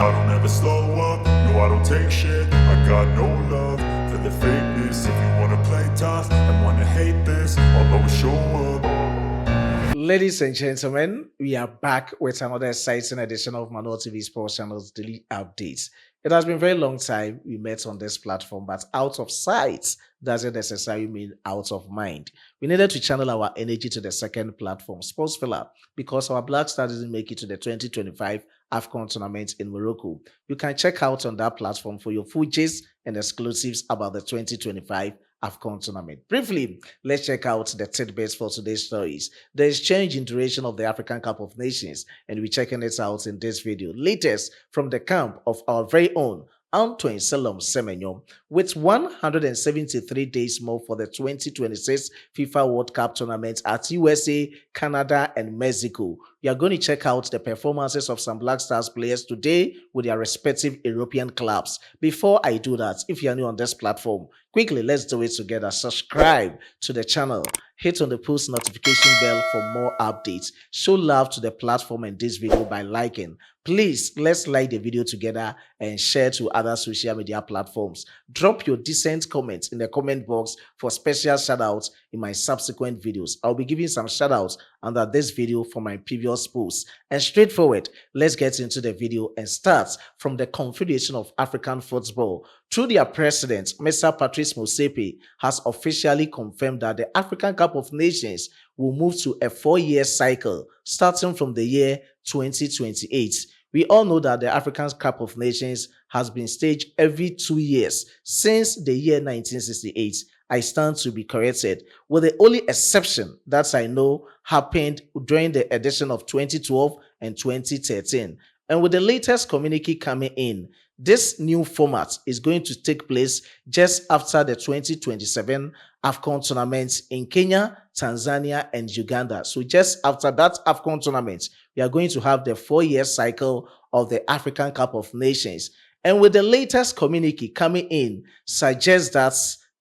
I don't ever slow up, no I don't take shit. I got no love for the fakeness. If you wanna play tough and wanna hate this, I'll always show up. Ladies and gentlemen, we are back with another exciting edition of Manual TV Sports Channel's Daily Updates. It has been a very long time we met on this platform, but out of sight doesn't necessarily mean out of mind. We needed to channel our energy to the second platform, Sports Filler, because our Black Stars didn't make it to the 2025 Afcon tournament in Morocco. You can check out on that platform for your full gist and exclusives about the 2025 Afcon tournament. Briefly, let's check out the tidbits for today's stories. There is change in duration of the African Cup of Nations, and we're checking it out in this video. Latest from the camp of our very own Antoine Semenyo, with 173 days more for the 2026 FIFA World Cup tournament at USA, Canada, and Mexico. We are going to check out the performances of some Black Stars players today with their respective European clubs. Before I do that, if you are new on this platform, quickly let's do it together. Subscribe to the channel. Hit on the post notification bell for more updates. Show love to the platform and this video by liking. Please, let's like the video together and share to other social media platforms. Drop your decent comments in the comment box for special shoutouts in my subsequent videos. I'll be giving some shoutouts under this video for my previous posts. And straightforward, let's get into the video and start from the Confederation of African Football. Through their president, Mr. Patrice Motsepe has officially confirmed that the African Cup of Nations will move to a 4-year cycle starting from the year 2028. We all know that the African Cup of Nations has been staged every 2 years since the year 1968. I stand to be corrected, with the only exception that I know happened during the edition of 2012 and 2013. And with the latest communique coming in, this new format is going to take place just after the 2027 Afcon tournament in Kenya, Tanzania, and Uganda. So just after that Afcon tournament, we are going to have the 4-year cycle of the African Cup of Nations. And with the latest communique coming in, suggests that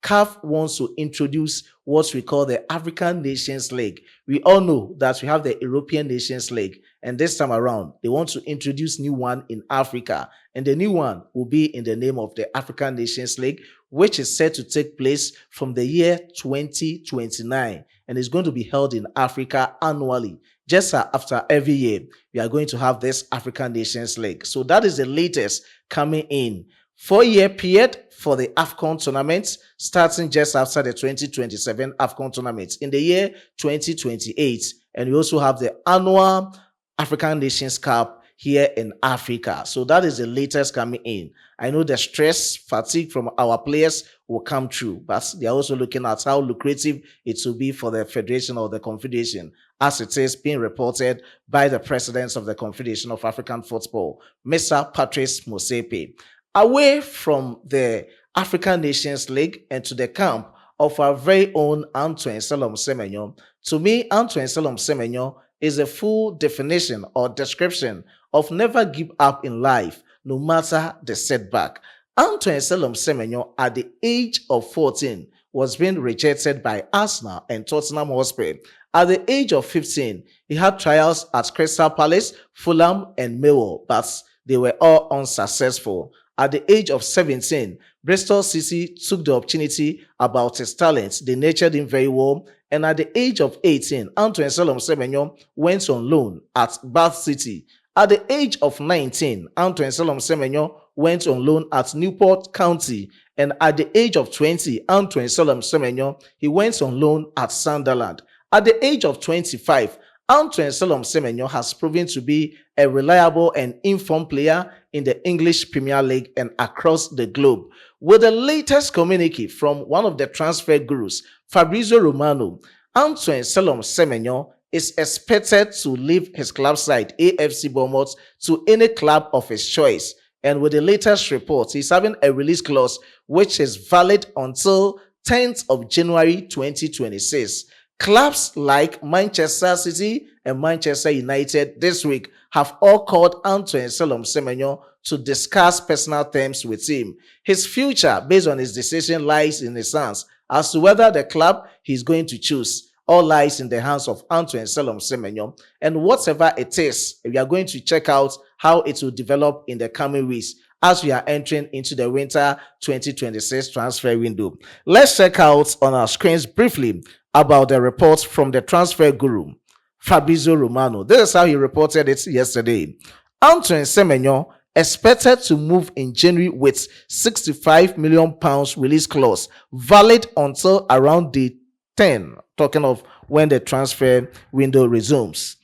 CAF wants to introduce what we call the African Nations League. We all know that we have the European Nations League, and this time around, they want to introduce new one in Africa, and the new one will be in the name of the African Nations League, which is set to take place from the year 2029, and is going to be held in Africa annually. Just after every year, we are going to have this African Nations League. So that is the latest coming in. 4-year period for the Afcon tournament, starting just after the 2027 Afcon tournament in the year 2028. And we also have the annual African Nations Cup here in Africa. So that is the latest coming in. I know the stress, fatigue from our players will come true, but they are also looking at how lucrative it will be for the Federation or the Confederation, as it is being reported by the president of the Confederation of African Football, Mr. Patrice Motsepe. Away from the African Nations League and to the camp of our very own Antoine Semenyo, to me, Antoine Semenyo is a full definition or description of never give up in life, no matter the setback. Antoine Semenyo, at the age of 14, was being rejected by Arsenal and Tottenham Hotspur. At the age of 15, he had trials at Crystal Palace, Fulham, and Millwall, but they were all unsuccessful. At the age of 17, Bristol City took the opportunity about his talents. They nurtured him very well. And at the age of 18, Antoine Semenyo went on loan at Bath City. At the age of 19, Antoine Semenyo went on loan at Newport County. And at the age of 20, Antoine Semenyo, he went on loan at Sunderland. At the age of 25, Antoine Semenyo has proven to be a reliable and informed player in the English Premier League and across the globe. With the latest communique from one of the transfer gurus, Fabrizio Romano, Antoine Semenyo is expected to leave his club side, AFC Bournemouth, to any club of his choice. And with the latest report, he's having a release clause which is valid until 10th of January 2026. Clubs like Manchester City and Manchester United this week have all called Antoine Semenyo to discuss personal terms with him. His future, based on his decision, lies in his hands. As to whether the club he's going to choose, all lies in the hands of Antoine Semenyo. And whatever it is, we are going to check out how it will develop in the coming weeks as we are entering into the winter 2026 transfer window. Let's check out on our screens briefly about the reports from the transfer guru, Fabrizio Romano. This is how he reported it yesterday. Antoine Semenyo expected to move in January with £65 million release clause, valid until around day 10, talking of when the transfer window resumes.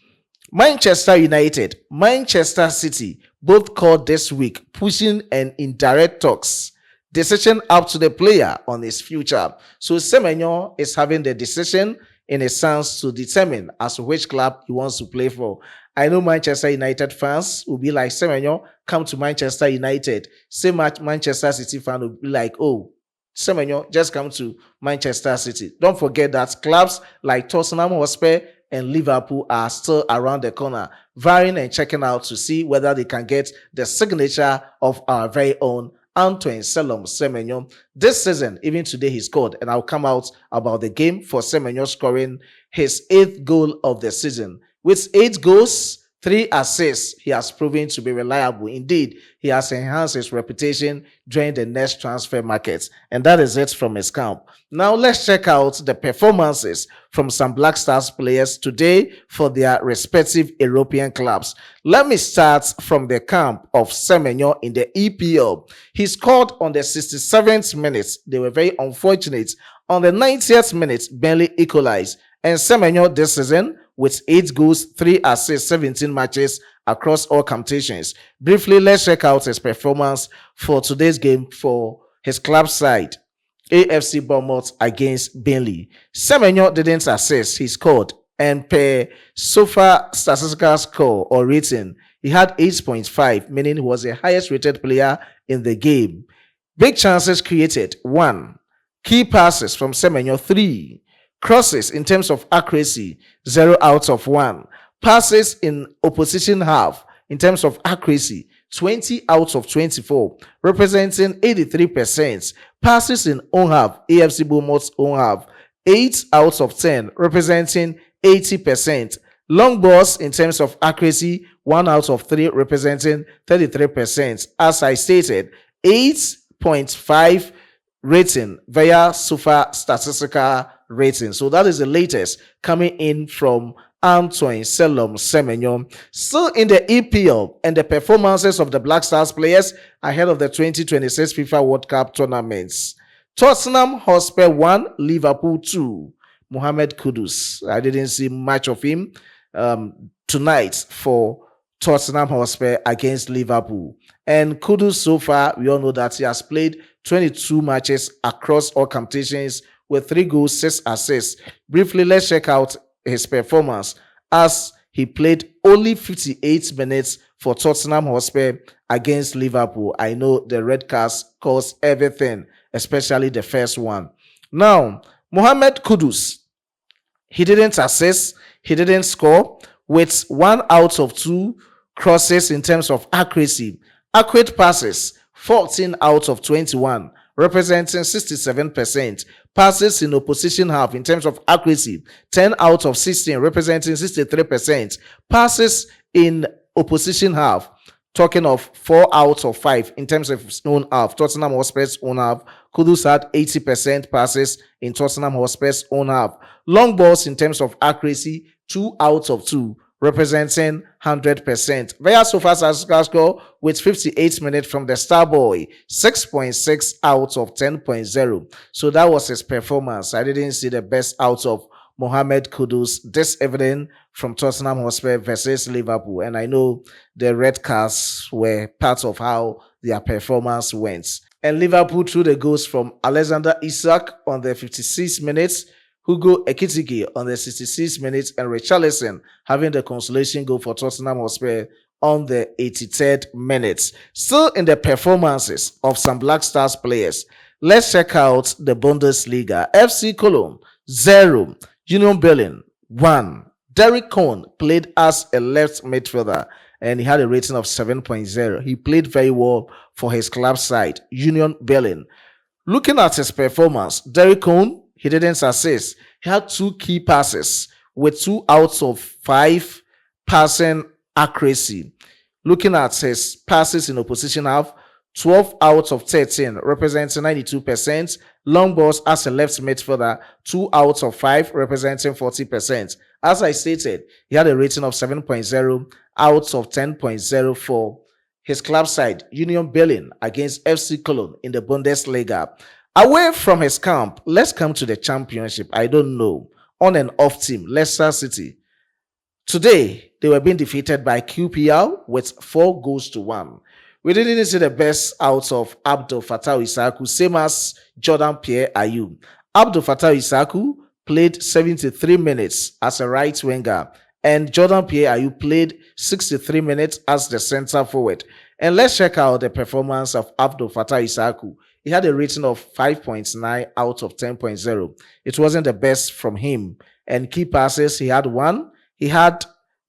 Manchester United, Manchester City, both called this week, pushing an indirect talks decision up to the player on his future. So Semenyo is having the decision in his hands to determine as to which club he wants to play for. I know Manchester United fans will be like, Semenyo, come to Manchester United. Same Manchester City fan will be like, oh, Semenyo, just come to Manchester City. Don't forget that clubs like Tottenham Hotspur and Liverpool are still around the corner, vying and checking out to see whether they can get the signature of our very own Antoine Semenyo. This season, even today, he scored, and I'll come out about the game for Semenyo scoring his 8th goal of the season. With 8 goals, 3 assists, he has proven to be reliable. Indeed, he has enhanced his reputation during the next transfer market. And that is it from his camp. Now, let's check out the performances from some Black Stars players today for their respective European clubs. Let me start from the camp of Semenyo in the EPL. He scored on the 67th minute. They were very unfortunate. On the 90th minute, Burnley equalized. And Semenyo this season, with 8 goals, 3 assists, 17 matches across all competitions. Briefly, let's check out his performance for today's game for his club side, AFC Bournemouth against Burnley. Semenyo didn't assist, he scored. And per SOFA statistical score or rating, he had 8.5, meaning he was the highest rated player in the game. Big chances created, 1. Key passes from Semenyo, 3. Crosses in terms of accuracy, 0 out of 1. Passes in opposition half in terms of accuracy, 20 out of 24, representing 83%. Passes in own half, AFC Bournemouth's own half, 8 out of 10, representing 80%. Long balls in terms of accuracy, 1 out of 3, representing 33%. As I stated, 8.5 rating via SOFA statistical rating. So that is the latest coming in from Antoine Semenyo. Still in the EPL and the performances of the Black Stars players ahead of the 2026 FIFA World Cup tournaments. Tottenham Hotspur 1, Liverpool 2. Mohamed Kudus. I didn't see much of him tonight for Tottenham Hotspur against Liverpool. And Kudus so far, we all know that he has played 22 matches across all competitions with 3 goals, 6 assists. Briefly, let's check out his performance as he played only 58 minutes for Tottenham Hotspur against Liverpool. I know the red cards caused everything, especially the first one. Now, Mohamed Kudus, he didn't assist, he didn't score, with 1 out of 2 crosses in terms of accuracy. Accurate passes, 14 out of 21, representing 67%. Passes in opposition half in terms of accuracy, 10 out of 16, representing 63%. Passes in opposition half, talking of 4 out of 5 in terms of his own half. Tottenham Hotspur's own half. Kudus had 80% passes in Tottenham Hotspur's own half. Long balls in terms of accuracy, 2 out of 2, representing 100%. Via SOFA statistical score with 58 minutes from the star boy, 6.6 out of 10.0. So that was his performance. I didn't see the best out of Mohamed Kudus this evening from Tottenham Hotspur versus Liverpool. And I know the red cards were part of how their performance went. And Liverpool threw the goals from Alexander Isak on the 56 minutes, Hugo Ekitike on the 66 minutes, and Richarlison having the consolation goal for Tottenham Hotspur on the 83rd minute. Still in the performances of some Black Stars players, let's check out the Bundesliga. FC Cologne 0, Union Berlin 1. Derek Cohn played as a left midfielder and he had a rating of 7.0. He played very well for his club side, Union Berlin. Looking at his performance, Derek Cohn, he didn't assist. He had 2 key passes with 2 out of 5 passing accuracy. Looking at his passes in opposition half, 12 out of 13, representing 92%. Long balls as a left midfielder, 2 out of 5, representing 40%. As I stated, he had a rating of 7.0 out of 10.04. His club side, Union Berlin, against FC Cologne in the Bundesliga. Away from his camp, let's come to the championship. I don't know. On and off team, Leicester City. Today, they were being defeated by QPR with 4-1. We didn't see the best out of Abdul Fattah Issahaku, same as Jordan Pierre-Ayew. Abdul Fattah Issahaku played 73 minutes as a right winger, and Jordan Pierre-Ayew played 63 minutes as the center forward. And let's check out the performance of Abdul Fattah Issahaku. He had a rating of 5.9 out of 10.0. It wasn't the best from him. And key passes, he had 1. He had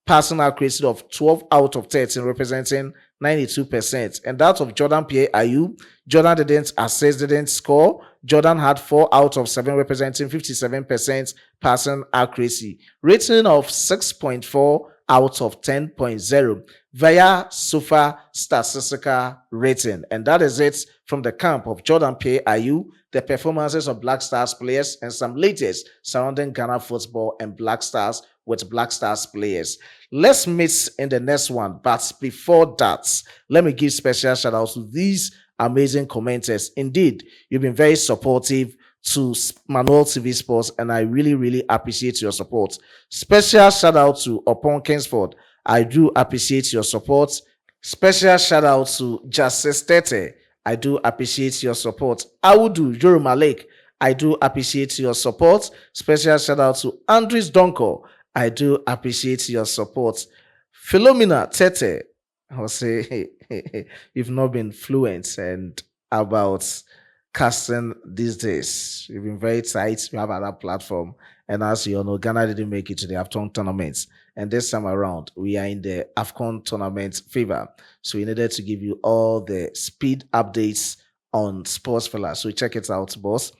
passing accuracy of 12 out of 13, representing 92%. And that of Jordan Pierre-Ayew, Jordan didn't assist, didn't score. Jordan had 4 out of 7, representing 57% passing accuracy. Rating of 6.4 out of 10.0 via SOFA statistical rating. And that is it from the camp of Jordan Pierre-Ayew, the performances of Black Stars players, and some latest surrounding Ghana football and Black Stars with Black Stars players. Let's meet in the next one. But before that, let me give special shout out to these amazing commenters. Indeed, you've been very supportive to Manual TV Sports, and I really, really appreciate your support. Special shout out to Upon Kingsford. I do appreciate your support. Special shout out to Justice Tete. I do appreciate your support. Awudu Yorumalik. I do appreciate your support. Special shout out to Andres Donko. I do appreciate your support. Philomena Tete. I'll say you've not been fluent and about casting these days. You've been very tight. You have another platform. And as you all know, Ghana didn't make it to the Afcon tournaments. And this time around, we are in the Afcon tournament fever. So we needed to give you all the speed updates on Sports Fella. So check it out, boss.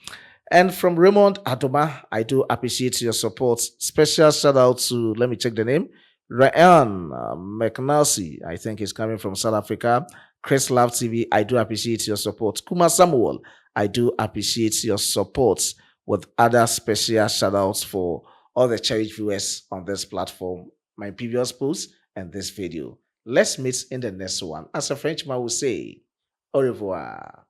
And from Raymond Adoma, I do appreciate your support. Special shout out to, let me check the name, Ryan McNulty, I think he's coming from South Africa. Chris Love TV, I do appreciate your support. Kuma Samuel, I do appreciate your support, with other special shout outs for all the cherished viewers on this platform, my previous posts, and this video. Let's meet in the next one. As a Frenchman will say, au revoir.